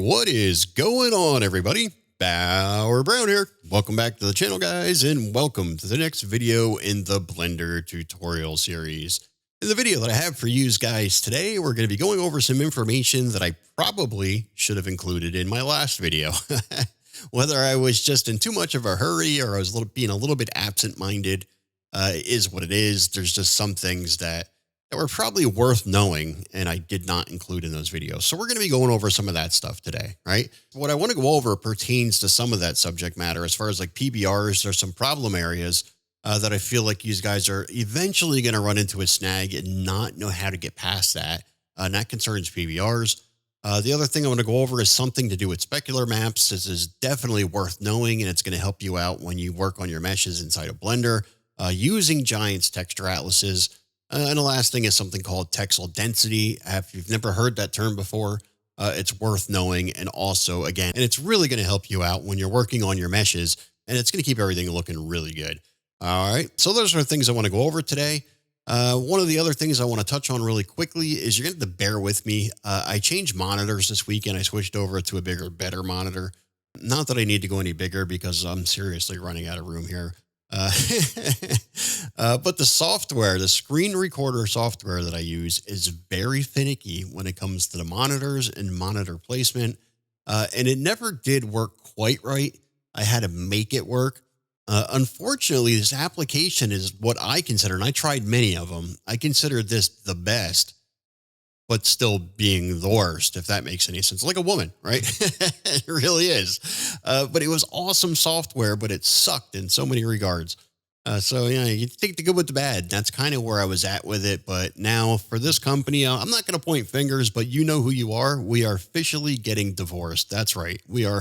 what is going on, everybody? Bauer Brown here. Welcome back to the channel, guys, and welcome to the next video in the Blender tutorial series. In the video that I have for you guys today, we're going to be going over some information that I probably should have included in my last video. Whether I was just in too much of a hurry or I was being a little bit absent-minded is what it is. There's just some things that were probably worth knowing, and I did not include in those videos. So we're going to be going over some of that stuff today, right? What I want to go over pertains to some of that subject matter. As far as like PBRs, there's some problem areas that I feel like you guys are eventually going to run into a snag and not know how to get past that. And that concerns PBRs. The other thing I want to go over is something to do with specular maps. This is definitely worth knowing, and it's going to help you out when you work on your meshes inside of Blender using Giant's texture atlases. And the last thing is something called Texel Density. If you've never heard that term before, it's worth knowing. And also, again, and it's really going to help you out when you're working on your meshes, and it's going to keep everything looking really good. All right. So those are the things I want to go over today. One of the other things I want to touch on really quickly is you're going to have to bear with me. I changed monitors this week, and I switched over to a bigger, better monitor. Not that I need to go any bigger because I'm seriously running out of room here. But the software, the screen recorder software that I use is very finicky when it comes to the monitors and monitor placement. And it never did work quite right. I had to make it work. Unfortunately, this application is what I consider, and I tried many of them. I consider this the best, but still being the worst, if that makes any sense. Like a woman, right? It really is. But it was awesome software, but it sucked in so many regards. So, yeah, you take the good with the bad. That's kind of where I was at with it. But now for this company, I'm not going to point fingers, but you know who you are. We are officially getting divorced. That's right. We are,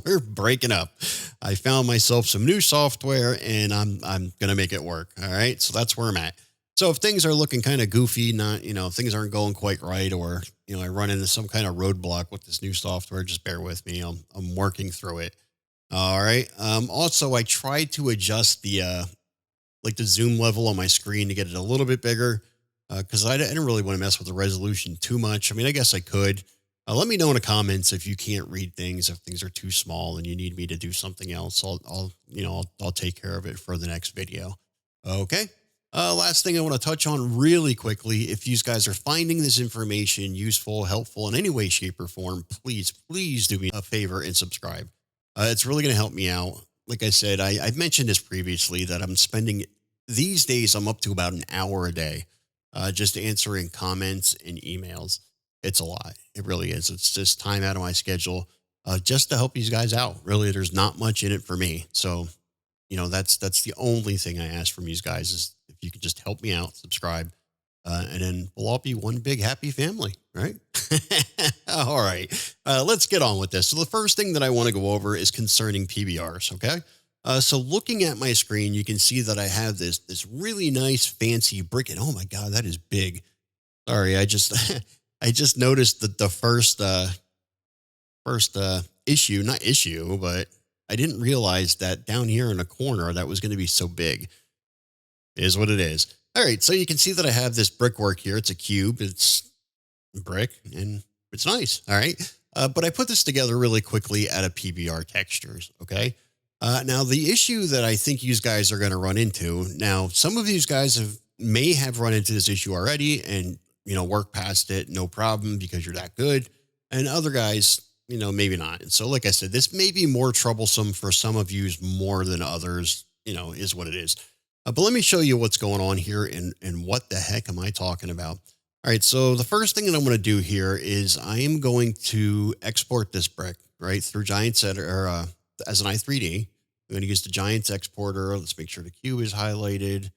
we're breaking up. I found myself some new software, and I'm going to make it work. All right. So that's where I'm at. So if things are looking kind of goofy, things aren't going quite right, or, I run into some kind of roadblock with this new software, just bear with me. I'm working through it. All right. Also, I tried to adjust the zoom level on my screen to get it a little bit bigger because I didn't really want to mess with the resolution too much. I mean, I guess I could. Let me know in the comments if you can't read things, if things are too small and you need me to do something else. I'll take care of it for the next video. Okay. Last thing I want to touch on really quickly, if you guys are finding this information useful, helpful in any way, shape, or form, please do me a favor and subscribe. It's really going to help me out. Like I said, I've mentioned this previously that I'm spending, these days, I'm up to about an hour a day just answering comments and emails. It's a lot. It really is. It's just time out of my schedule just to help you guys out. Really, there's not much in it for me. So, that's the only thing I ask from you guys is if you could just help me out, subscribe, and then we'll all be one big happy family, right? All right, let's get on with this. So the first thing that I want to go over is concerning PBRs, okay? So looking at my screen, you can see that I have this really nice fancy brick, and oh my God, that is big. Sorry, I just I just noticed that the first issue, not issue, but I didn't realize that down here in the corner that was going to be so big. It is what it is. All right, so you can see that I have this brickwork here. It's a cube. It's brick, and it's nice. All right, but I put this together really quickly out of PBR textures. Okay. Now the issue that I think you guys are going to run into. Now, some of you guys may have run into this issue already, and work past it, no problem, because you're that good. And other guys, maybe not. And so, like I said, this may be more troublesome for some of you more than others. Is what it is. But let me show you what's going on here and what the heck am I talking about? All right, so the first thing that I'm going to do here is I am going to export this brick, right, through Giant's Editor as an i3D. I'm going to use the Giant's exporter. Let's make sure the cube is highlighted.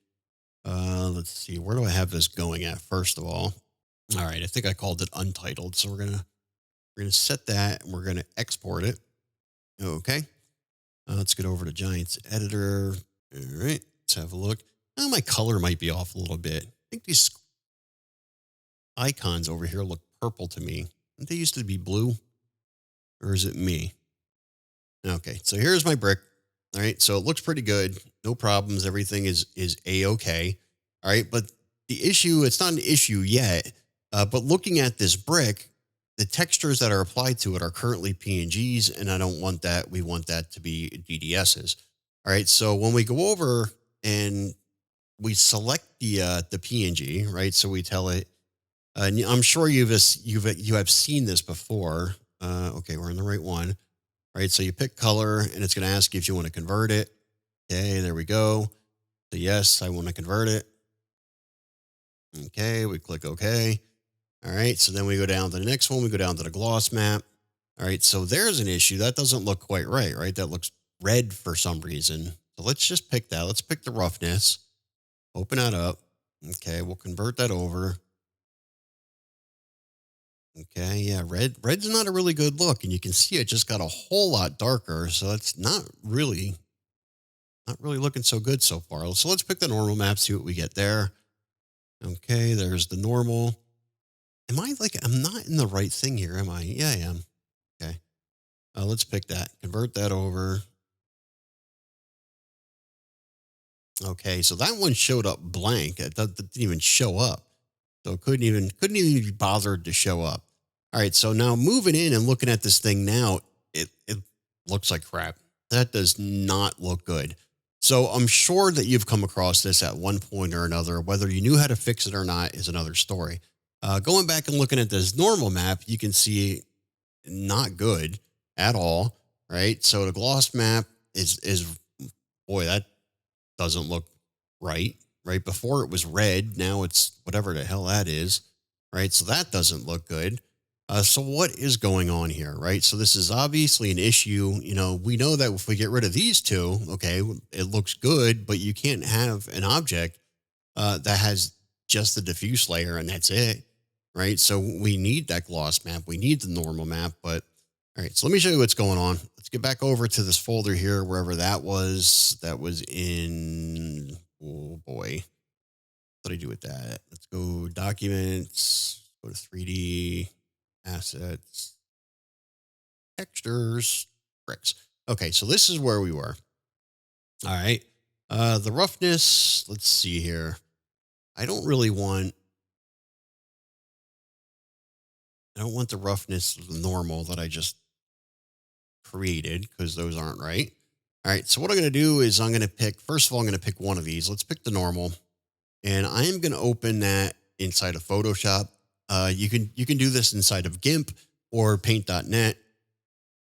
Let's see, where do I have this going at, first of all? All right, I think I called it untitled. So we're going to set that, and we're going to export it. Okay, let's get over to Giant's Editor. All right. Let's have a look. Oh, my color might be off a little bit. I think these icons over here look purple to me. Didn't they used to be blue? Or is it me? Okay, so here's my brick. All right, so it looks pretty good. No problems. Everything is A-okay. All right, but the issue, it's not an issue yet, but looking at this brick, the textures that are applied to it are currently PNGs, and I don't want that. We want that to be DDSs. All right. So when we go over and we select the PNG, right? So we tell it, and I'm sure you have seen this before. Okay, we're in the right one, right? So you pick color, and it's going to ask you if you want to convert it. Okay, there we go. So yes, I want to convert it. Okay, we click OK. All right, so then we go down to the next one. We go down to the gloss map. All right, so there's an issue. That doesn't look quite right, right? That looks red for some reason. So let's just pick that. Let's pick the roughness. Open that up. Okay, we'll convert that over. Okay, yeah, red's not a really good look, and you can see it just got a whole lot darker, so it's not really looking so good so far. So let's pick the normal map, see what we get there. Okay, there's the normal. I'm not in the right thing here, am I? Yeah, I am. Okay. Let's pick that. Convert that over. Okay, so that one showed up blank. That didn't even show up. So it couldn't even be bothered to show up. All right, so now moving in and looking at this thing now, it looks like crap. That does not look good. So I'm sure that you've come across this at one point or another. Whether you knew how to fix it or not is another story. Going back and looking at this normal map, you can see not good at all. Right. So the gloss map is boy, that doesn't look right. Right. Before it was red. Now it's whatever the hell that is. Right. So that doesn't look good. So what is going on here? Right. So this is obviously an issue. We know that if we get rid of these two, okay, it looks good, but you can't have an object that has just the diffuse layer and that's it. Right. So we need that gloss map. We need the normal map. But all right. So let me show you what's going on. Let's get back over to this folder here, wherever that was. That was in, oh boy. What did I do with that? Let's go documents, go to 3D, assets, textures, bricks. Okay. So this is where we were. All right. The roughness, let's see here. I don't really want I don't want the roughness normal that I just created because those aren't right. All right. So what I'm going to do is I'm going to pick, first of all, I'm going to pick one of these. Let's pick the normal and I am going to open that inside of Photoshop. You can do this inside of GIMP or paint.net,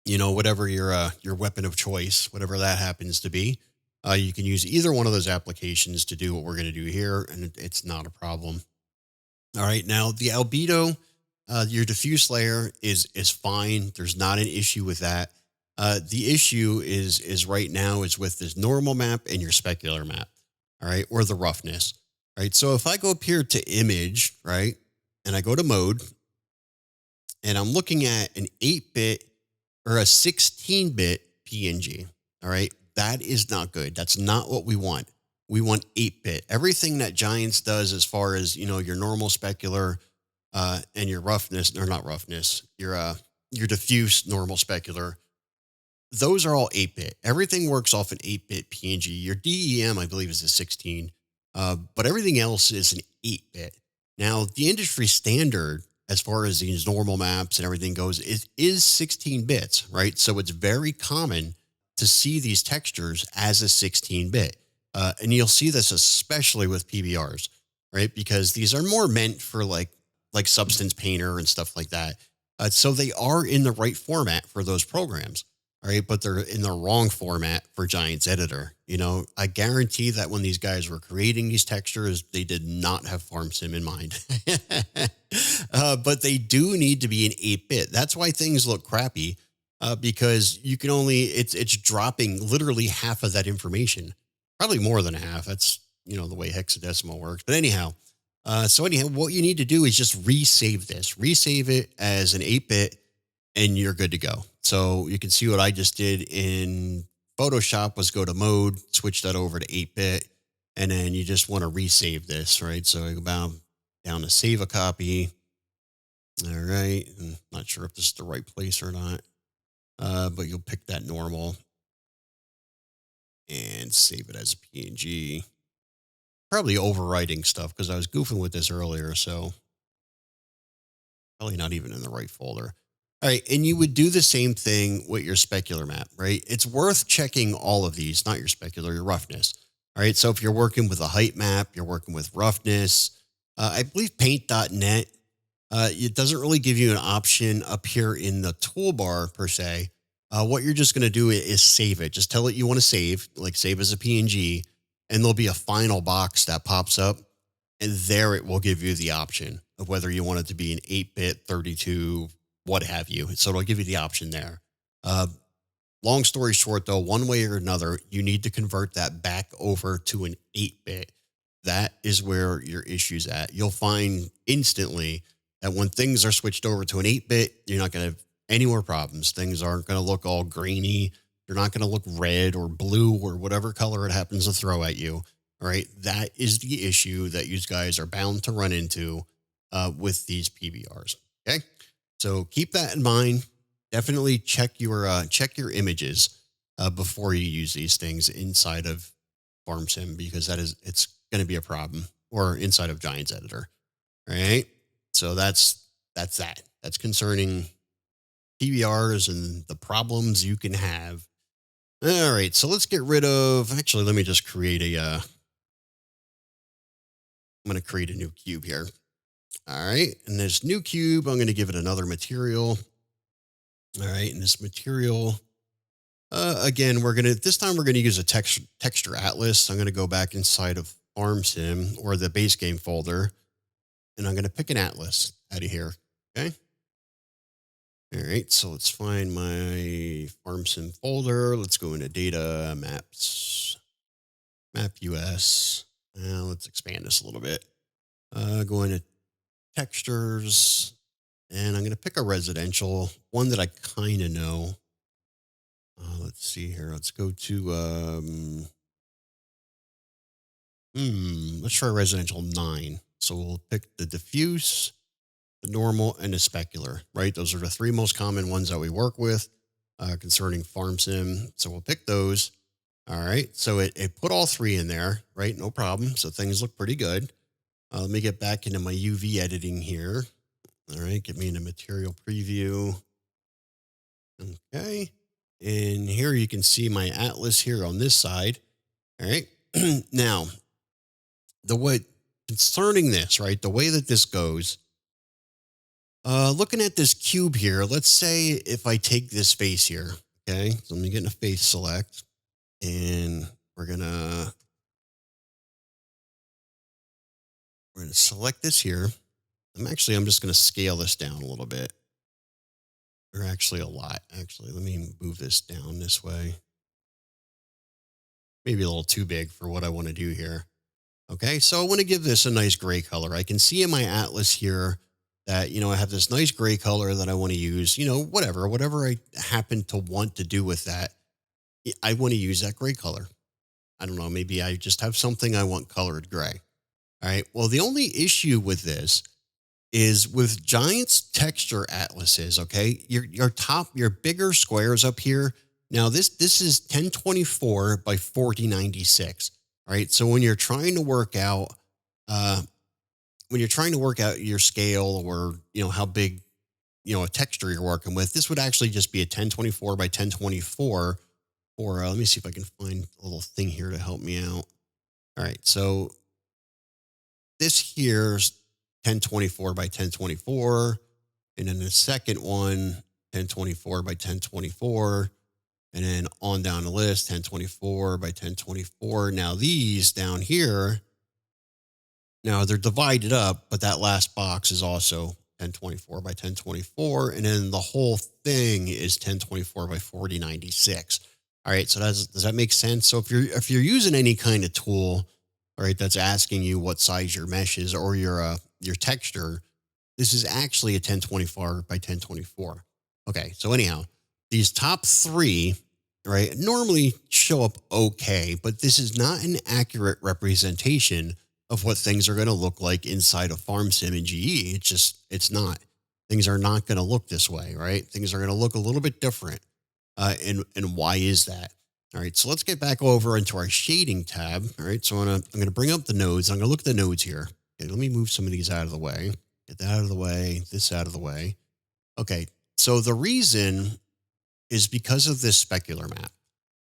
whatever your weapon of choice, whatever that happens to be. You can use either one of those applications to do what we're going to do here. And it's not a problem. All right. Now the albedo, your diffuse layer is fine. There's not an issue with that. The issue is right now is with this normal map and your specular map. All right. Or the roughness. Right. So if I go up here to image, right, and I go to mode and I'm looking at an 8-bit or a 16-bit PNG. All right. That is not good. That's not what we want. We want 8-bit. Everything that Giants does as far as, your normal specular and your roughness, or not roughness, your diffuse normal specular, those are all 8-bit. Everything works off an 8-bit PNG. Your DEM, I believe, is a 16, but everything else is an 8-bit. Now, the industry standard, as far as these normal maps and everything goes, is 16 bits, right? So it's very common to see these textures as a 16-bit. And you'll see this especially with PBRs, right? Because these are more meant for like Substance Painter and stuff like that. So they are in the right format for those programs, all right? But they're in the wrong format for Giants Editor. I guarantee that when these guys were creating these textures, they did not have Farm Sim in mind. But they do need to be an 8-bit. That's why things look crappy, because you can only, it's dropping literally half of that information. Probably more than half. That's, the way hexadecimal works. But anyhow, what you need to do is just resave this. Resave it as an 8-bit and you're good to go. So you can see what I just did in Photoshop was go to mode, switch that over to 8-bit, and then you just want to resave this, right? So I go down to save a copy. All right. I'm not sure if this is the right place or not, but you'll pick that normal and save it as a PNG. Probably overwriting stuff because I was goofing with this earlier. So Probably not even in the right folder. All right. And you would do the same thing with your specular map, right? It's worth checking all of these, not your specular, your roughness. All right. So if you're working with a height map, you're working with roughness, I believe paint.net, it doesn't really give you an option up here in the toolbar per se. What you're just going to do is save it. Just tell it you want to save, like save as a PNG, and there'll be a final box that pops up. And there it will give you the option of whether you want it to be an 8-bit, 32, what have you. So it'll give you the option there. Uh, Long story short, though, one way or another, you need to convert that back over to an 8-bit. That is where your issue's at. You'll find instantly that when things are switched over to an 8-bit, you're not going to have any more problems. Things aren't going to look all grainy. You're not going to look red or blue or whatever color it happens to throw at you. All right. That is the issue that you guys are bound to run into with these PBRs. Okay. So keep that in mind. Definitely check your images before you use these things inside of FarmSim, because it's going to be a problem, or inside of Giants Editor. All right. So that's that. That's concerning PBRs and the problems you can have. All right. So let's get rid of, actually, let me just create I'm going to create a new cube here. All right. And this new cube, I'm going to give it another material. All right. And this material, again, this time we're going to use a texture atlas. I'm going to go back inside of FarmSim or the base game folder, and I'm going to pick an atlas out of here. Okay. All right. So let's find my FarmSim folder. Let's go into data, maps, map US. Now let's expand this a little bit. Go into textures, and I'm going to pick a residential, one that I kind of know. Let's see here. Let's go to, let's try residential 9. So we'll pick the diffuse, the normal, and the specular, right? Those are the 3 most common ones that we work with concerning FarmSim. So we'll pick those. All right. So it put all 3 in there, right? No problem. So things look pretty good. Let me get back into my UV editing here. All right. Get me into material preview. Okay. And here you can see my atlas here on this side. All right. Now, concerning this, right? The way that this goes, looking at this cube here, let's say if I take this face here, okay? So let me get in a face select, and we're going to select this here. I'm just going to scale this down a little bit. Or actually a lot. Actually, let me move this down this way. Maybe a little too big for what I want to do here. Okay, so I want to give this a nice gray color. I can see in my atlas here that, I have this nice gray color that I want to use, whatever I happen to want to do with that. I want to use that gray color. I don't know, maybe I just have something I want colored gray. All right, well, the only issue with this is with Giants texture atlases, okay? Your bigger squares up here. Now this is 1024 by 4096. All right. So when you're trying to work out your scale, or how big a texture you're working with, this would actually just be a 1024 by 1024. Or let me see if I can find a little thing here to help me out. All right. So this here's 1024 by 1024. And then the second one, 1024 by 1024. And then on down the list, 1024 by 1024. Now these down here, now they're divided up, but that last box is also 1024 by 1024. And then the whole thing is 1024 by 4096. All right. So does that make sense? So if you're using any kind of tool, all right, that's asking you what size your mesh is or your texture, this is actually a 1024 by 1024. Okay. So anyhow, these top 3, right, normally show up okay, but this is not an accurate representation of what things are going to look like inside of FarmSim and GE. It's not. Things are not going to look this way, right? Things are going to look a little bit different. And why is that? All right, so let's get back over into our shading tab. All right, so I'm going to bring up the nodes. I'm going to look at the nodes here. Okay, let me move some of these out of the way. Get that out of the way, this out of the way. Okay. So the reason is because of this specular map.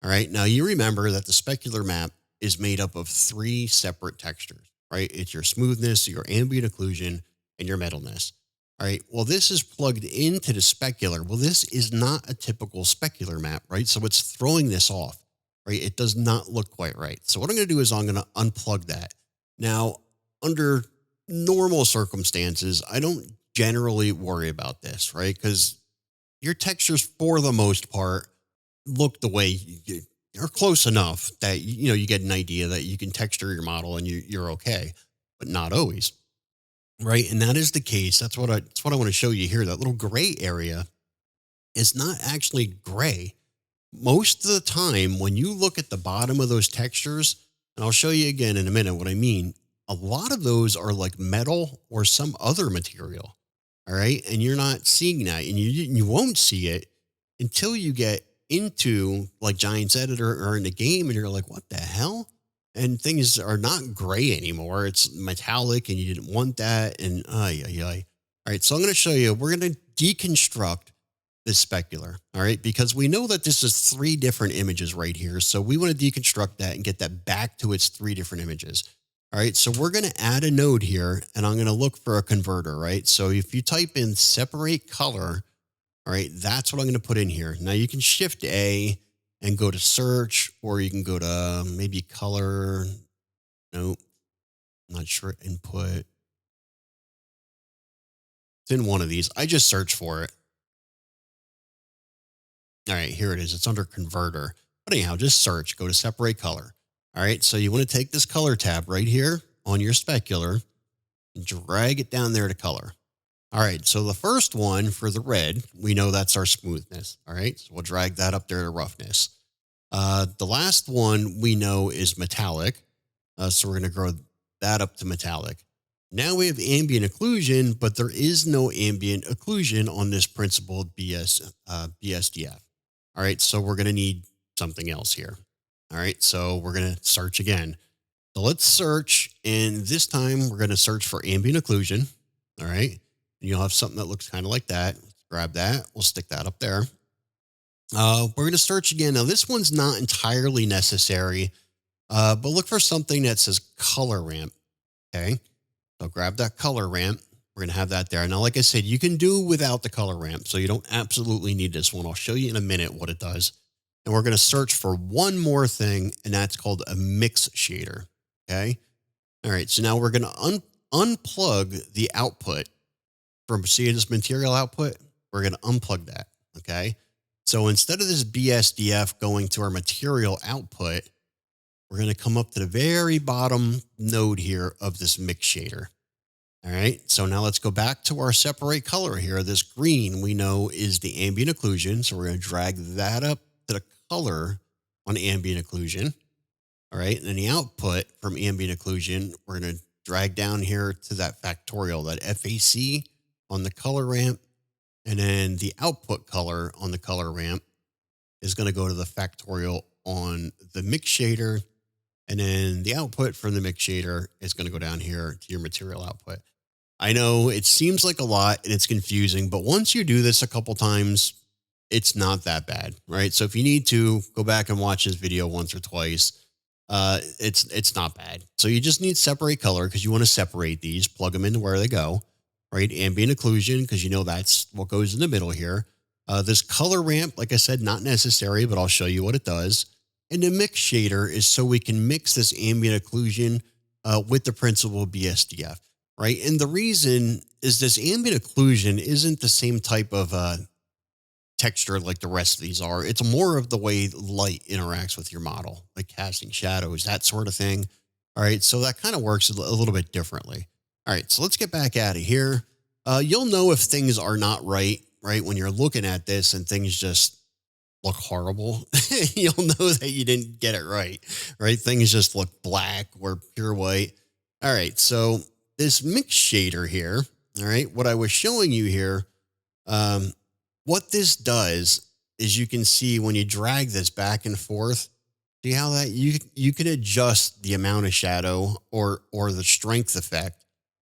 All right. Now you remember that the specular map is made up of three separate textures, right? It's your smoothness, your ambient occlusion, and your metalness. All right. Well, this is plugged into the specular. Well, this is not a typical specular map, right? So it's throwing this off, right? It does not look quite right. So what I'm going to do is I'm going to unplug that. Now, under normal circumstances, I don't generally worry about this, right? Because your textures, for the most part, look the way are close enough that you get an idea that you can texture your model and you're okay, but not always, right? And that is the case. That's what I want to show you here. That little gray area is not actually gray. Most of the time, when you look at the bottom of those textures, and I'll show you again in a minute what I mean, a lot of those are like metal or some other material. All right. And you're not seeing that, and you won't see it until you get into like Giants Editor or in the game, and you're like, what the hell? And things are not gray anymore. It's metallic, and you didn't want that. And ay, ay, ay. All right. So I'm going to show you, we're going to deconstruct this specular. All right. Because we know that this is three different images right here. So we want to deconstruct that and get that back to its three different images. All right. So we're going to add a node here, and I'm going to look for a converter, right? So if you type in separate color, all right, that's what I'm going to put in here. Now you can shift A and go to search, or you can go to maybe color. No, I'm not sure. Input. It's in one of these. I just searched for it. All right, here it is. It's under converter. But anyhow, just search, go to separate color. All right, so you want to take this color tab right here on your specular and drag it down there to color. All right, so the first one for the red, we know that's our smoothness. All right, so we'll drag that up there to roughness. The last one we know is metallic. So we're going to grow that up to metallic. Now we have ambient occlusion, but there is no ambient occlusion on this principled BSDF. All right, so we're going to need something else here. All right, so we're going to search again. So let's search, and this time we're going to search for ambient occlusion. All right, and you'll have something that looks kind of like that. Let's grab that. We'll stick that up there. We're going to search again. Now, this one's not entirely necessary, but look for something that says color ramp. Okay, so grab that color ramp. We're going to have that there. Now, like I said, you can do without the color ramp, so you don't absolutely need this one. I'll show you in a minute what it does. And we're going to search for one more thing, and that's called a mix shader. Okay. All right. So now we're going to unplug the output from, see this material output? We're going to unplug that. Okay. So instead of this BSDF going to our material output, we're going to come up to the very bottom node here of this mix shader. All right. So now let's go back to our separate color here. This green we know is the ambient occlusion. So we're going to drag that up to the color on ambient occlusion. All right. And then the output from ambient occlusion, we're going to drag down here to that factorial, that FAC on the color ramp. And then the output color on the color ramp is going to go to the factorial on the mix shader. And then the output from the mix shader is going to go down here to your material output. I know it seems like a lot and it's confusing, but once you do this a couple times, it's not that bad, right? So if you need to go back and watch this video once or twice, it's not bad. So you just need separate color because you want to separate these, plug them into where they go, right? Ambient occlusion, because you know that's what goes in the middle here. This color ramp, like I said, not necessary, but I'll show you what it does. And the mix shader is so we can mix this ambient occlusion with the principled BSDF, right? And the reason is this ambient occlusion isn't the same type of texture like the rest of these are. It's more of the way light interacts with your model, like casting shadows, that sort of thing. All right, so that kind of works a little bit differently. All right, so let's get back out of here. You'll know if things are not right, when you're looking at this and things just look horrible. You'll know that you didn't get it right? Things just look black or pure white. All right, so this mix shader here, all right, what I was showing you here, what this does is you can see when you drag this back and forth, see how that you can adjust the amount of shadow or the strength effect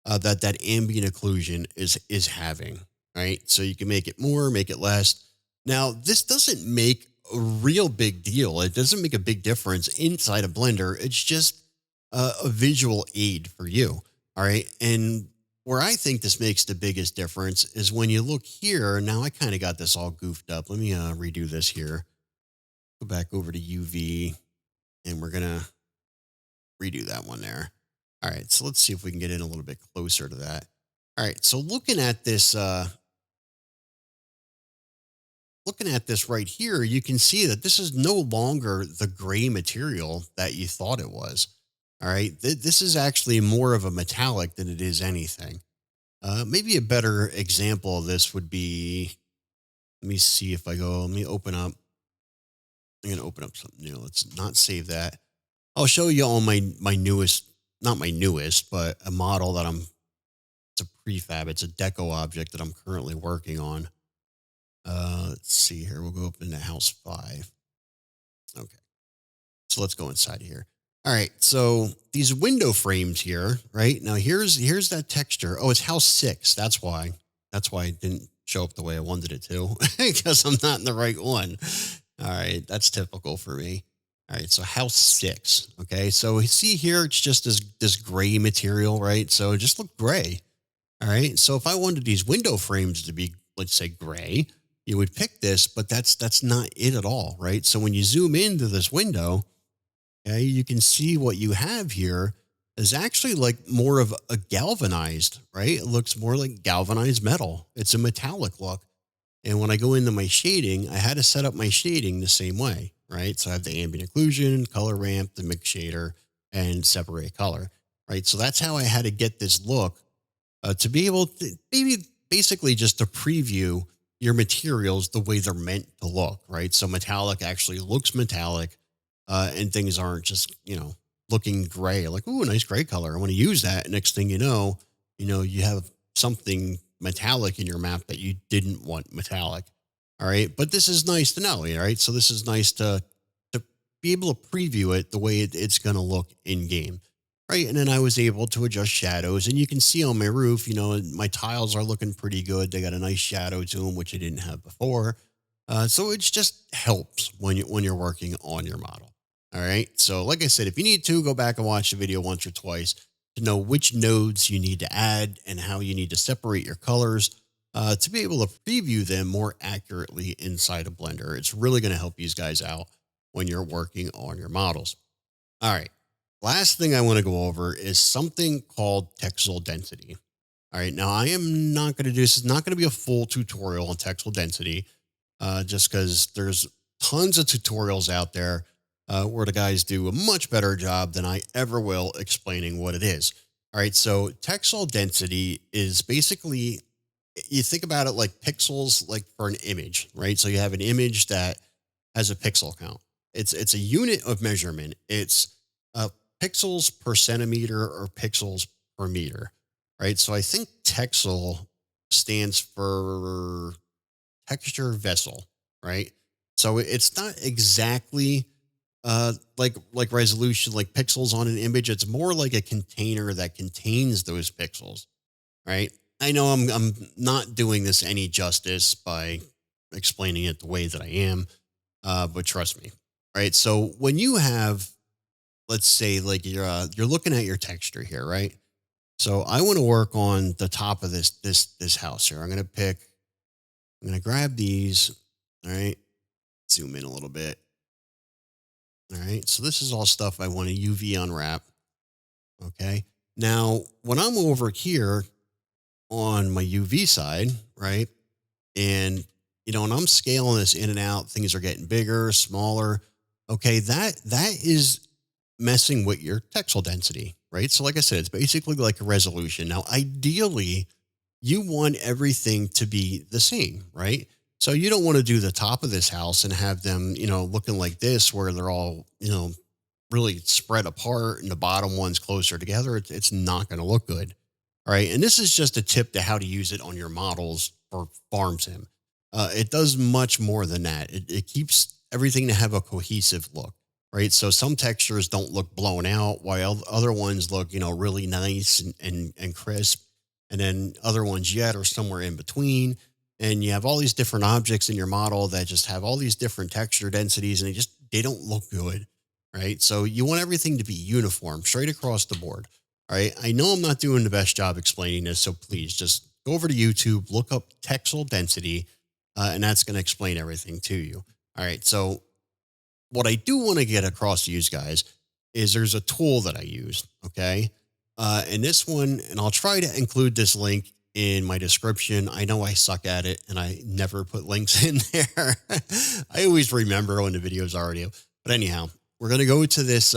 that that ambient occlusion is having, right? So you can make it more, make it less. Now, this doesn't make a real big deal. It doesn't make a big difference inside a blender. It's just a visual aid for you. All right. And where I think this makes the biggest difference is when you look here. Now I kind of got this all goofed up. Let me redo this here. Go back over to UV and we're going to redo that one there. All right. So let's see if we can get in a little bit closer to that. All right. So looking at this right here, you can see that this is no longer the gray material that you thought it was. All right. This is actually more of a metallic than it is anything. Maybe a better example of this would be, let me see if I go, let me open up. I'm going to open up something new. Let's not save that. I'll show you on my newest, not my newest, but a model that it's a prefab. It's a deco object that I'm currently working on. Let's see here. We'll go up into house 5. Okay. So let's go inside here. All right. So these window frames here, right? Now here's that texture. Oh, it's house 6. That's why it didn't show up the way I wanted it to, because I'm not in the right one. All right. That's typical for me. All right. So house 6. Okay. So see here, it's just this gray material, right? So it just look gray. All right. So if I wanted these window frames to be, let's say, gray, you would pick this, but that's not it at all, right? So when you zoom into this window, okay, you can see what you have here is actually like more of a galvanized, right? It looks more like galvanized metal. It's a metallic look. And when I go into my shading, I had to set up my shading the same way, right? So I have the ambient occlusion, color ramp, the mix shader, and separate color, right? So that's how I had to get this look to be able to maybe basically just to preview your materials the way they're meant to look, right? So metallic actually looks metallic, and things aren't just, looking gray, like, ooh, nice gray color. I want to use that. Next thing you know, you have something metallic in your map that you didn't want metallic. All right. But this is nice to know, all right? So this is nice to be able to preview it the way it's going to look in game. Right. And then I was able to adjust shadows, and you can see on my roof, my tiles are looking pretty good. They got a nice shadow to them, which I didn't have before. So it just helps when you're working on your model. All right. So like I said, if you need to go back and watch the video once or twice to know which nodes you need to add and how you need to separate your colors to be able to preview them more accurately inside a Blender. It's really going to help you guys out when you're working on your models. All right. Last thing I want to go over is something called Texel Density. All right. Now, I am not going to do this. Is not going to be a full tutorial on Texel Density, just because there's tons of tutorials out there where the guys do a much better job than I ever will explaining what it is. All right. So Texel Density is basically, you think about it like pixels, like for an image, right? So you have an image that has a pixel count. It's a unit of measurement. It's pixels per centimeter or pixels per meter, right? So I think Texel stands for texture vessel, right? So it's not exactly like resolution, like pixels on an image. It's more like a container that contains those pixels, right? I know I'm not doing this any justice by explaining it the way that I am, but trust me, right? So when you have, let's say, like you're looking at your texture here, right? So I want to work on the top of this house here. I'm gonna grab these. All right, zoom in a little bit. All right, so this is all stuff I want to UV unwrap. Okay, now when I'm over here on my UV side, right, and when I'm scaling this in and out, things are getting bigger, smaller. Okay, that is messing with your texel density, right? So like I said, it's basically like a resolution. Now, ideally, you want everything to be the same, right? So you don't want to do the top of this house and have them, looking like this, where they're all, really spread apart and the bottom one's closer together. It's not going to look good. All right. And this is just a tip to how to use it on your models for farm sim. It does much more than that. It keeps everything to have a cohesive look. right? So some textures don't look blown out while other ones look, really nice and crisp. And then other ones yet are somewhere in between. And you have all these different objects in your model that just have all these different texture densities and they don't look good, right? So you want everything to be uniform straight across the board. All right. I know I'm not doing the best job explaining this, so please just go over to YouTube, look up Texel Density, and that's going to explain everything to you. All right. So what I do want to get across to you guys is there's a tool that I use. Okay. And this one, and I'll try to include this link in my description. I know I suck at it and I never put links in there. I always remember when the video's already up. But anyhow, we're going to go to this.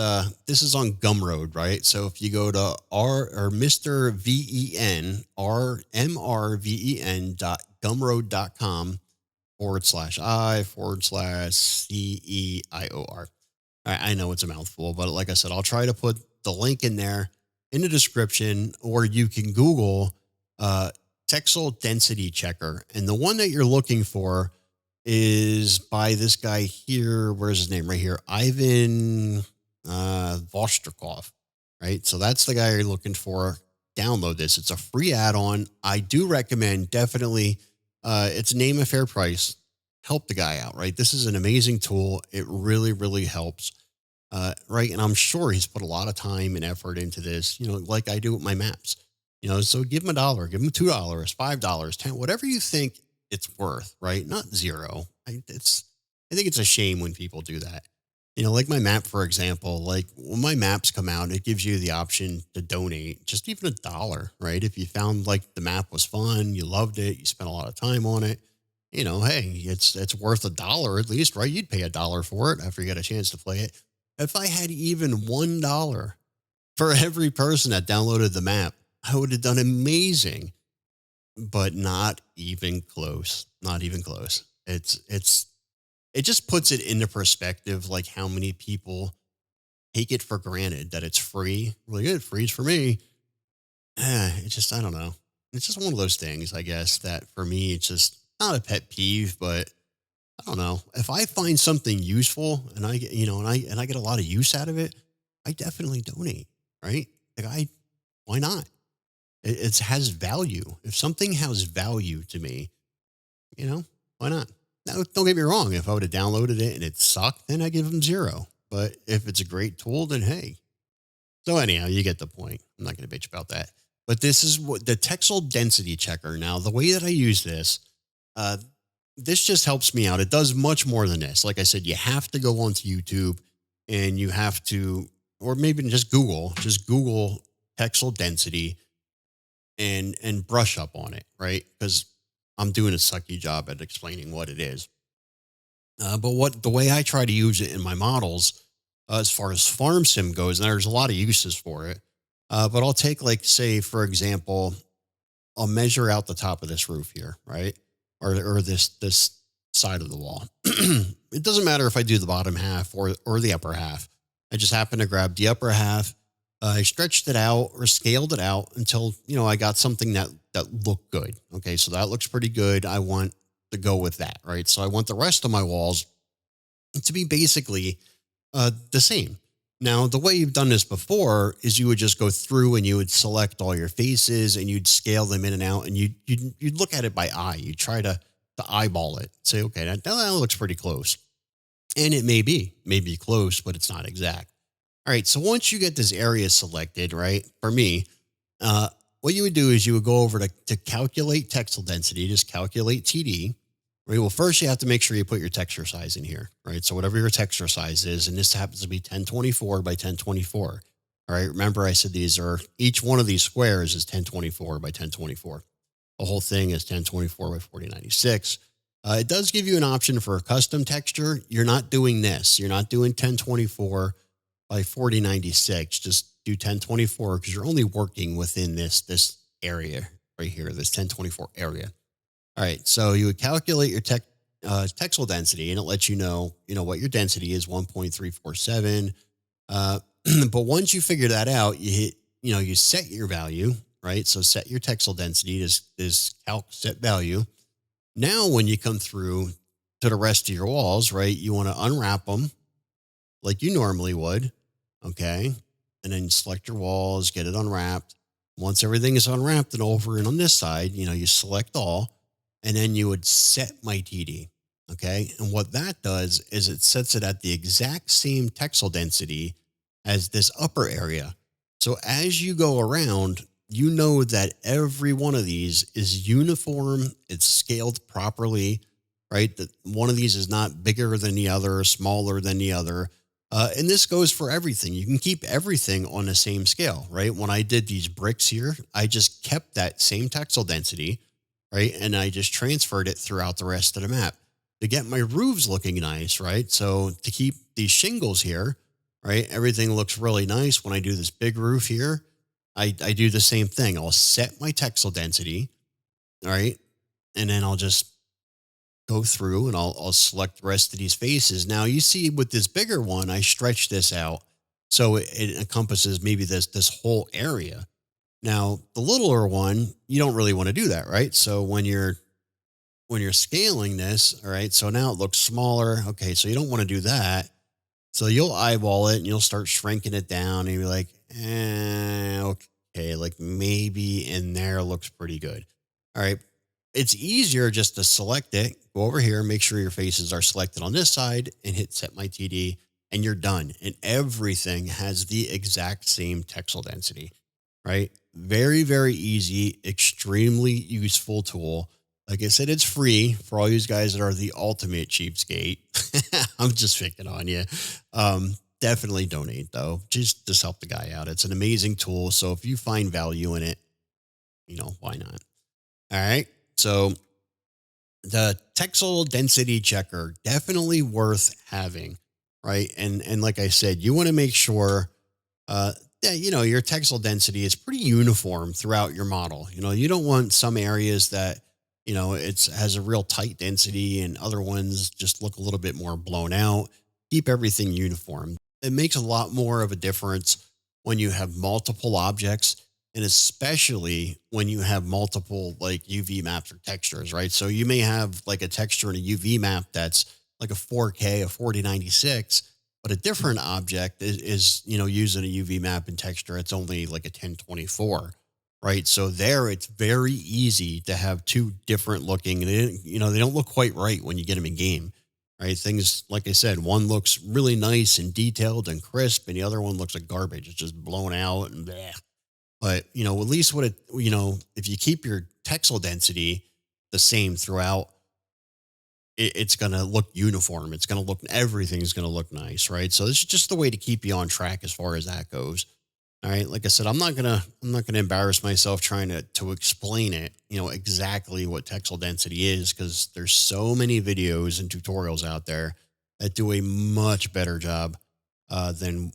This is on Gumroad, right? So if you go to Mr. VEN, RMRVEN.gumroad.com /I/CEIOR. I know it's a mouthful, but like I said, I'll try to put the link in there in the description, or you can Google Texel Density Checker. And the one that you're looking for is by this guy here. Where's his name? Right here. Ivan Vostrikov, right? So that's the guy you're looking for. Download this. It's a free add-on. I do recommend definitely. It's name a fair price. Help the guy out, right? This is an amazing tool. It really, really helps. Right. And I'm sure he's put a lot of time and effort into this, like I do with my maps, so give him $1, give him $2, $5, 10, whatever you think it's worth, right? Not zero. I think it's a shame when people do that. Like my map, for example, like when my maps come out, it gives you the option to donate just even $1, right? If you found like the map was fun, you loved it, you spent a lot of time on it, hey, it's worth $1 at least, right? You'd pay $1 for it after you got a chance to play it. If I had even $1 for every person that downloaded the map, I would have done amazing, but not even close. Not even close. It just puts it into perspective, like how many people take it for granted that it's free. Really good. Free's for me. I don't know. It's just one of those things, I guess, that for me, it's just not a pet peeve, but I don't know. If I find something useful and I get, and I get a lot of use out of it, I definitely donate, right? Why not? It has value. If something has value to me, why not? Now, don't get me wrong. If I would have downloaded it and it sucked, then I give them 0. But if it's a great tool, then hey. So anyhow, you get the point. I'm not going to bitch about that. But this is what the Texel Density Checker. Now, the way that I use this, this just helps me out. It does much more than this. Like I said, you have to go onto YouTube and you have to, or maybe just Google Texel Density and brush up on it, right? Because I'm doing a sucky job at explaining what it is. But the way I try to use it in my models, as far as farm sim goes, and there's a lot of uses for it. But I'll take, like, say, for example, I'll measure out the top of this roof here, right? Or this side of the wall. It doesn't matter if I do the bottom half or the upper half. I just happen to grab the upper half. I stretched it out or scaled it out until, I got something that looked good. Okay, so that looks pretty good. I want to go with that, right? So I want the rest of my walls to be basically the same. Now, the way you've done this before is you would just go through and you would select all your faces and you'd scale them in and out, and you'd look at it by eye. You try to eyeball it. Say, okay, that looks pretty close. And it may be close, but it's not exact. All right, so once you get this area selected, right, for me, what you would do is you would go over to calculate texel density, just calculate TD. Right. Well, first you have to make sure you put your texture size in here, right? So whatever your texture size is, and this happens to be 1024 by 1024. All right. Remember, I said each one of these squares is 1024 by 1024. The whole thing is 1024 by 4096. It does give you an option for a custom texture. You're not doing this. You're not doing 1024 by 4096. Just do 1024 because you're only working within this area right here, this 1024 area. All right, so you would calculate your texel density, and it lets you know what your density is, 1.347. But once you figure that out, you set your value, right? So set your texel density, this calc set value. Now, when you come through to the rest of your walls, right, you want to unwrap them like you normally would. Okay. And then select your walls, get it unwrapped. Once everything is unwrapped and over and on this side, you select all, and then you would set my TD. Okay. And what that does is it sets it at the exact same texel density as this upper area. So as you go around, you know that every one of these is uniform, it's scaled properly, right? That one of these is not bigger than the other, smaller than the other. And this goes for everything. You can keep everything on the same scale, right? When I did these bricks here, I just kept that same texel density, right? And I just transferred it throughout the rest of the map to get my roofs looking nice, right? So to keep these shingles here, right? Everything looks really nice. When I do this big roof here, I do the same thing. I'll set my texel density, all right? And then I'll just go through and I'll select the rest of these faces. Now you see with this bigger one, I stretch this out so it encompasses maybe this whole area. Now the littler one, you don't really want to do that, right? So when you're scaling this, all right, so now it looks smaller. Okay, so you don't want to do that. So you'll eyeball it and you'll start shrinking it down and you're like, okay, like maybe in there looks pretty good. All right. It's easier just to select it, go over here, make sure your faces are selected on this side and hit set my TD and you're done. And everything has the exact same texel density, right? Very, very easy, extremely useful tool. Like I said, it's free for all you guys that are the ultimate cheapskate. I'm just picking on you. Definitely donate though. Just help the guy out. It's an amazing tool. So if you find value in it, why not? All right. So the texel density checker, definitely worth having, right? And like I said, you want to make sure that your texel density is pretty uniform throughout your model. You don't want some areas that it's has a real tight density and other ones just look a little bit more blown out. Keep everything uniform. It makes a lot more of a difference when you have multiple objects and especially when you have multiple like UV maps or textures, right? So you may have like a texture in a UV map that's like a 4K, a 4096, but a different object is using a UV map and texture. It's only like a 1024, right? So there it's very easy to have two different looking, they don't look quite right when you get them in game, right? Things, like I said, one looks really nice and detailed and crisp and the other one looks like garbage. It's just blown out and bleh. But, at least if you keep your texel density the same throughout, it's going to look uniform. It's going to look, everything's going to look nice, right? So this is just the way to keep you on track as far as that goes. All right. Like I said, I'm not gonna embarrass myself trying to explain it, exactly what texel density is, because there's so many videos and tutorials out there that do a much better job than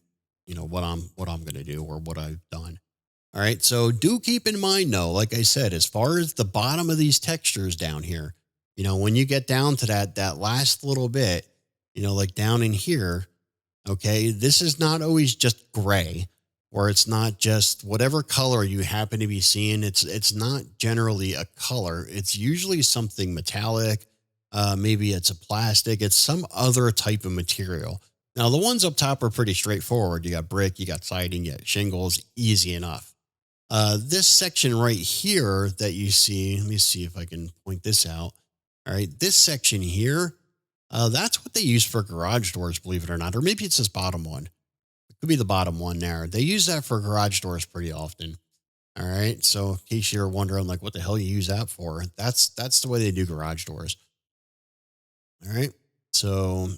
what I'm gonna do or what I've done. All right. So do keep in mind though, like I said, as far as the bottom of these textures down here, when you get down to that last little bit, like down in here, okay, this is not always just gray or it's not just whatever color you happen to be seeing. It's not generally a color. It's usually something metallic. Maybe it's a plastic. It's some other type of material. Now, the ones up top are pretty straightforward. You got brick, you got siding, you got shingles, easy enough. This section right here that you see, let me see if I can point this out. All right, this section here, that's what they use for garage doors, believe it or not. Or maybe it's this bottom one. It could be the bottom one there. They use that for garage doors pretty often. All right, so in case you're wondering, like, what the hell you use that for, that's the way they do garage doors. All right, so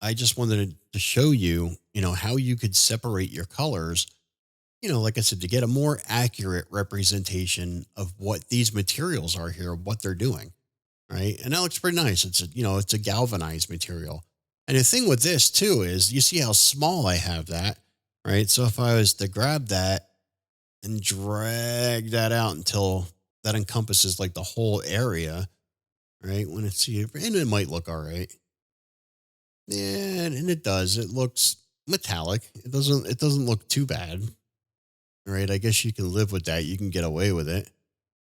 I just wanted to show you, how you could separate your colors, like I said, to get a more accurate representation of what these materials are here, what they're doing. Right. And that looks pretty nice. It's a galvanized material. And the thing with this too is you see how small I have that. Right. So if I was to grab that and drag that out until that encompasses like the whole area, right? When it's here, and it might look all right. Yeah, and it does. It looks metallic. It doesn't look too bad. Right. I guess you can live with that. You can get away with it.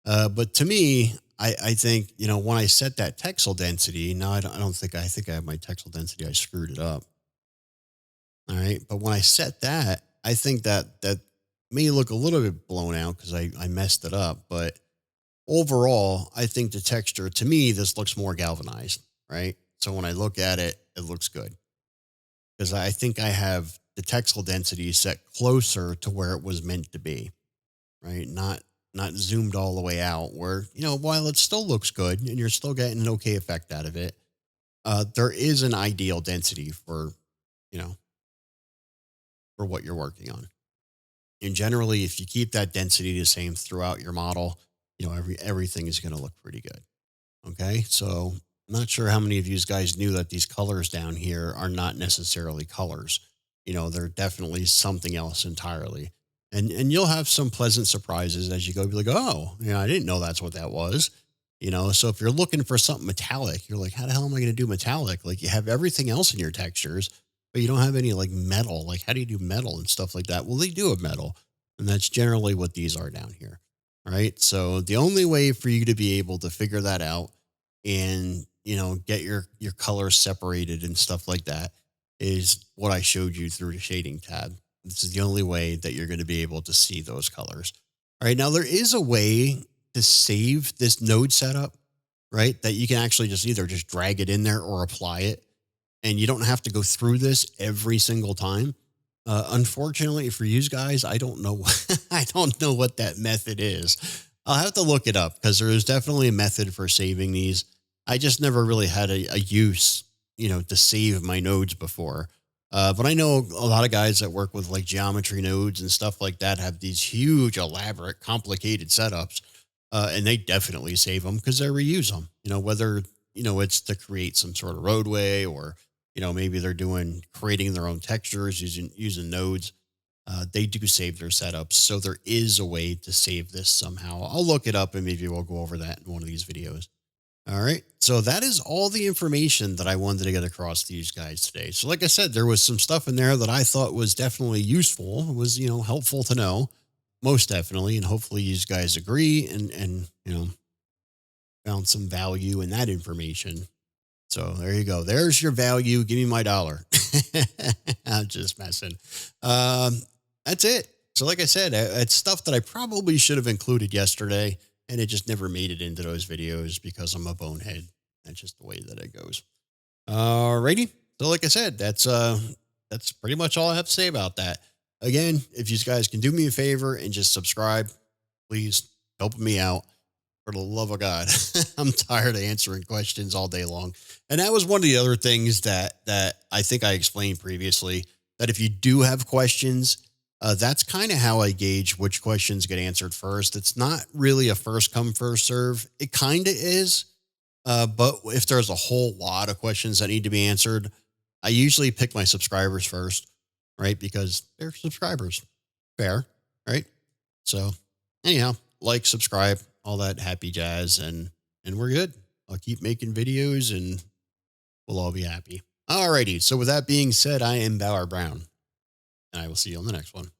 But to me, I think, when I set that texel density, no, I think I have my texel density. I screwed it up. All right. But when I set that, I think that may look a little bit blown out because I messed it up. But overall, I think the texture to me, this looks more galvanized. Right. So when I look at it, it looks good because I think I have the texel density set closer to where it was meant to be. Right. Not zoomed all the way out where, while it still looks good and you're still getting an okay effect out of it, there is an ideal density you know, for what you're working on. And generally, if you keep that density the same throughout your model, everything is going to look pretty good. Okay. So I'm not sure how many of you guys knew that these colors down here are not necessarily colors. They're definitely something else entirely. And you'll have some pleasant surprises as you go, be like, oh, I didn't know that's what that was. So if you're looking for something metallic, you're like, how the hell am I going to do metallic? Like you have everything else in your textures, but you don't have any like metal. Like, how do you do metal and stuff like that? Well, they do have metal. And that's generally what these are down here. Right. So the only way for you to be able to figure that out and, get your colors separated and stuff like that is what I showed you through the shading tab. This is the only way that you're going to be able to see those colors. All right. Now there is a way to save this node setup, right? That you can actually just either just drag it in there or apply it. And you don't have to go through this every single time. Unfortunately for you guys, I don't know. I don't know what that method is. I'll have to look it up because there is definitely a method for saving these. I just never really had a use, to save my nodes before. But I know a lot of guys that work with like geometry nodes and stuff like that have these huge, elaborate, complicated setups. And they definitely save them because they reuse them, whether, it's to create some sort of roadway or, maybe they're creating their own textures using nodes. They do save their setups. So there is a way to save this somehow. I'll look it up and maybe we'll go over that in one of these videos. All right. So that is all the information that I wanted to get across to you guys today. So like I said, there was some stuff in there that I thought was definitely useful. It was, helpful to know, most definitely. And hopefully you guys agree and, found some value in that information. So there you go. There's your value. Give me my dollar. I'm just messing. That's it. So like I said, it's stuff that I probably should have included yesterday, and it just never made it into those videos because I'm a bonehead. That's just the way that it goes. Alrighty. So like I said, that's pretty much all I have to say about that. Again, if you guys can do me a favor and just subscribe, please help me out. For the love of God, I'm tired of answering questions all day long. And that was one of the other things that I think I explained previously, that if you do have questions, that's kind of how I gauge which questions get answered first. It's not really a first come, first serve. It kind of is. But if there's a whole lot of questions that need to be answered, I usually pick my subscribers first, right? Because they're subscribers. Fair, right? So anyhow, like, subscribe, all that happy jazz, and we're good. I'll keep making videos and we'll all be happy. Alrighty. So with that being said, I am Bauer Brown, and I will see you on the next one.